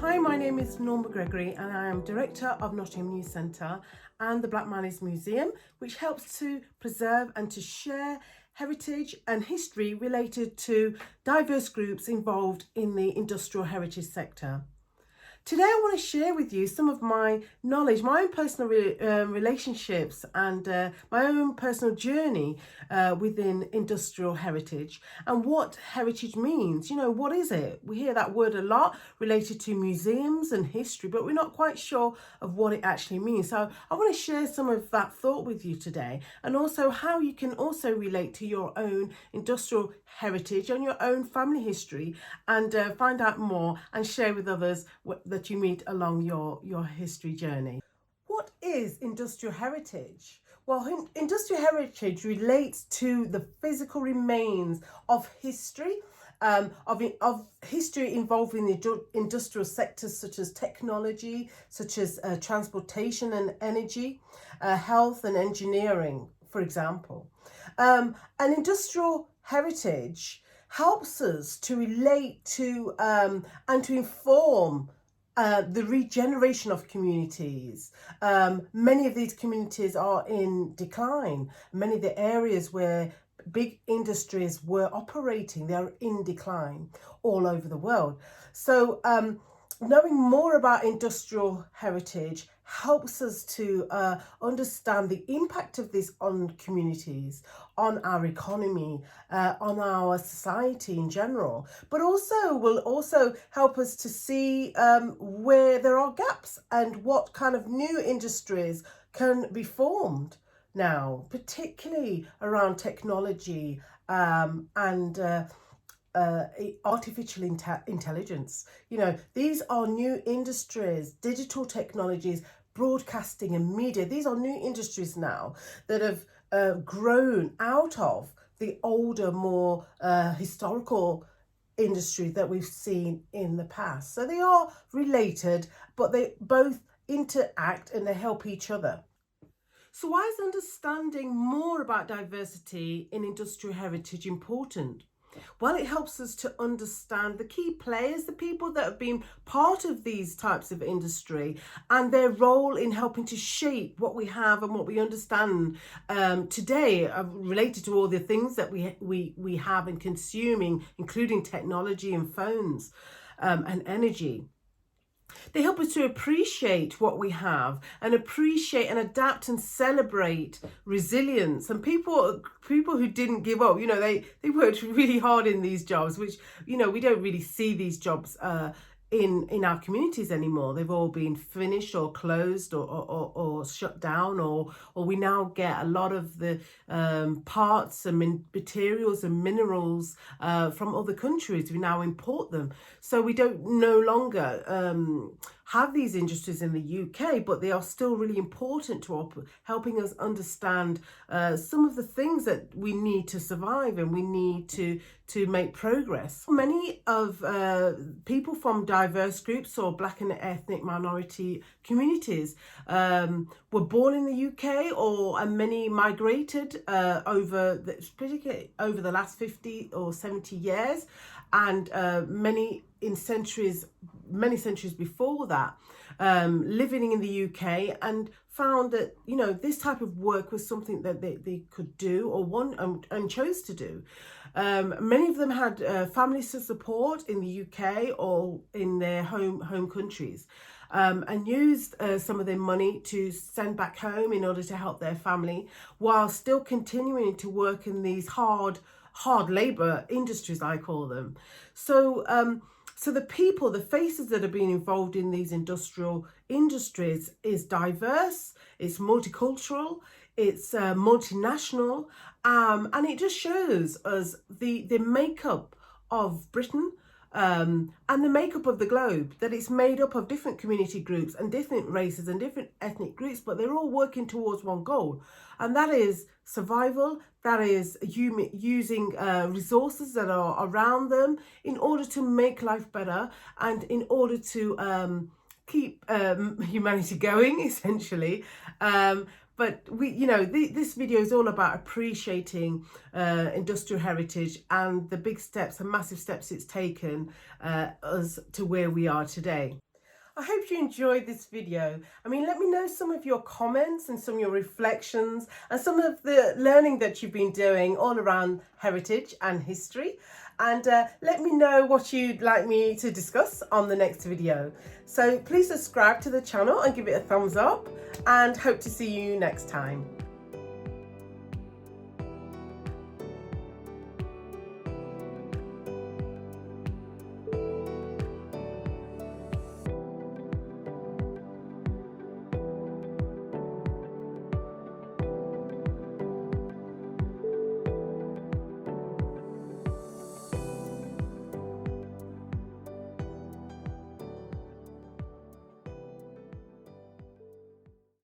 Hi, my name is Norma Gregory and I am Director of Nottingham News Centre and the Black MINERS Museum, which helps to preserve and to share heritage and history related to diverse groups involved in the industrial heritage sector. Today I want to share with you some of my knowledge, my own personal relationships and my own personal journey within industrial heritage and what heritage means. You know, what is it? We hear that word a lot related to museums and history, but we're not quite sure of what it actually means. So I want to share some of that thought with you today, and also how you can also relate to your own industrial heritage and your own family history, and find out more and share with others that you meet along your history journey. What is industrial heritage? Well, industrial heritage relates to the physical remains of history, of history involving the industrial sectors such as technology, such as transportation and energy, health and engineering, for example. And industrial heritage helps us to relate to and to inform the regeneration of communities. Many of these communities are in decline. Many of the areas where big industries were operating, they are in decline all over the world. So knowing more about industrial heritage helps us to understand the impact of this on communities, on our economy, on our society in general, but also will also help us to see where there are gaps and what kind of new industries can be formed now, particularly around technology and artificial intelligence. You know, these are new industries, digital technologies, broadcasting and media. These are new industries now that have grown out of the older, more historical industry that we've seen in the past. So they are related, but they both interact and they help each other. So why is understanding more about diversity in industrial heritage important? Well, it helps us to understand the key players, the people that have been part of these types of industry, and their role in helping to shape what we have and what we understand today related to all the things that we have and consuming, including technology and phones and energy. They help us to appreciate what we have and appreciate and adapt and celebrate resilience and people who didn't give up. You know, they worked really hard in these jobs, which, you know, we don't really see these jobs in our communities anymore. They've all been finished or closed or shut down, or we now get a lot of the parts and materials and minerals from other countries. We now import them, so we don't no longer have these industries in the UK, but they are still really important to helping us understand some of the things that we need to survive and we need to make progress. Many of people from diverse groups or Black and ethnic minority communities were born in the UK, and many migrated particularly over the last 50 or 70 years, and many centuries before that, living in the UK, and found that, you know, this type of work was something that they could do or want and chose to do. Many of them had families to support in the UK or in their home countries, and used some of their money to send back home in order to help their family, while still continuing to work in these hard labour industries, I call them. So the people, the faces that are being involved in these industrial industries is diverse, it's multicultural, it's multinational, and it just shows us the makeup of Britain and the makeup of the globe, that it's made up of different community groups and different races and different ethnic groups, but they're all working towards one goal, and that is survival. That is using resources that are around them in order to make life better and in order to keep humanity going, essentially. But this video is all about appreciating industrial heritage and the big steps and massive steps it's taken us to where we are today. I hope you enjoyed this video. I mean, let me know some of your comments and some of your reflections and some of the learning that you've been doing all around heritage and history. And let me know what you'd like me to discuss on the next video. So please subscribe to the channel and give it a thumbs up, and hope to see you next time.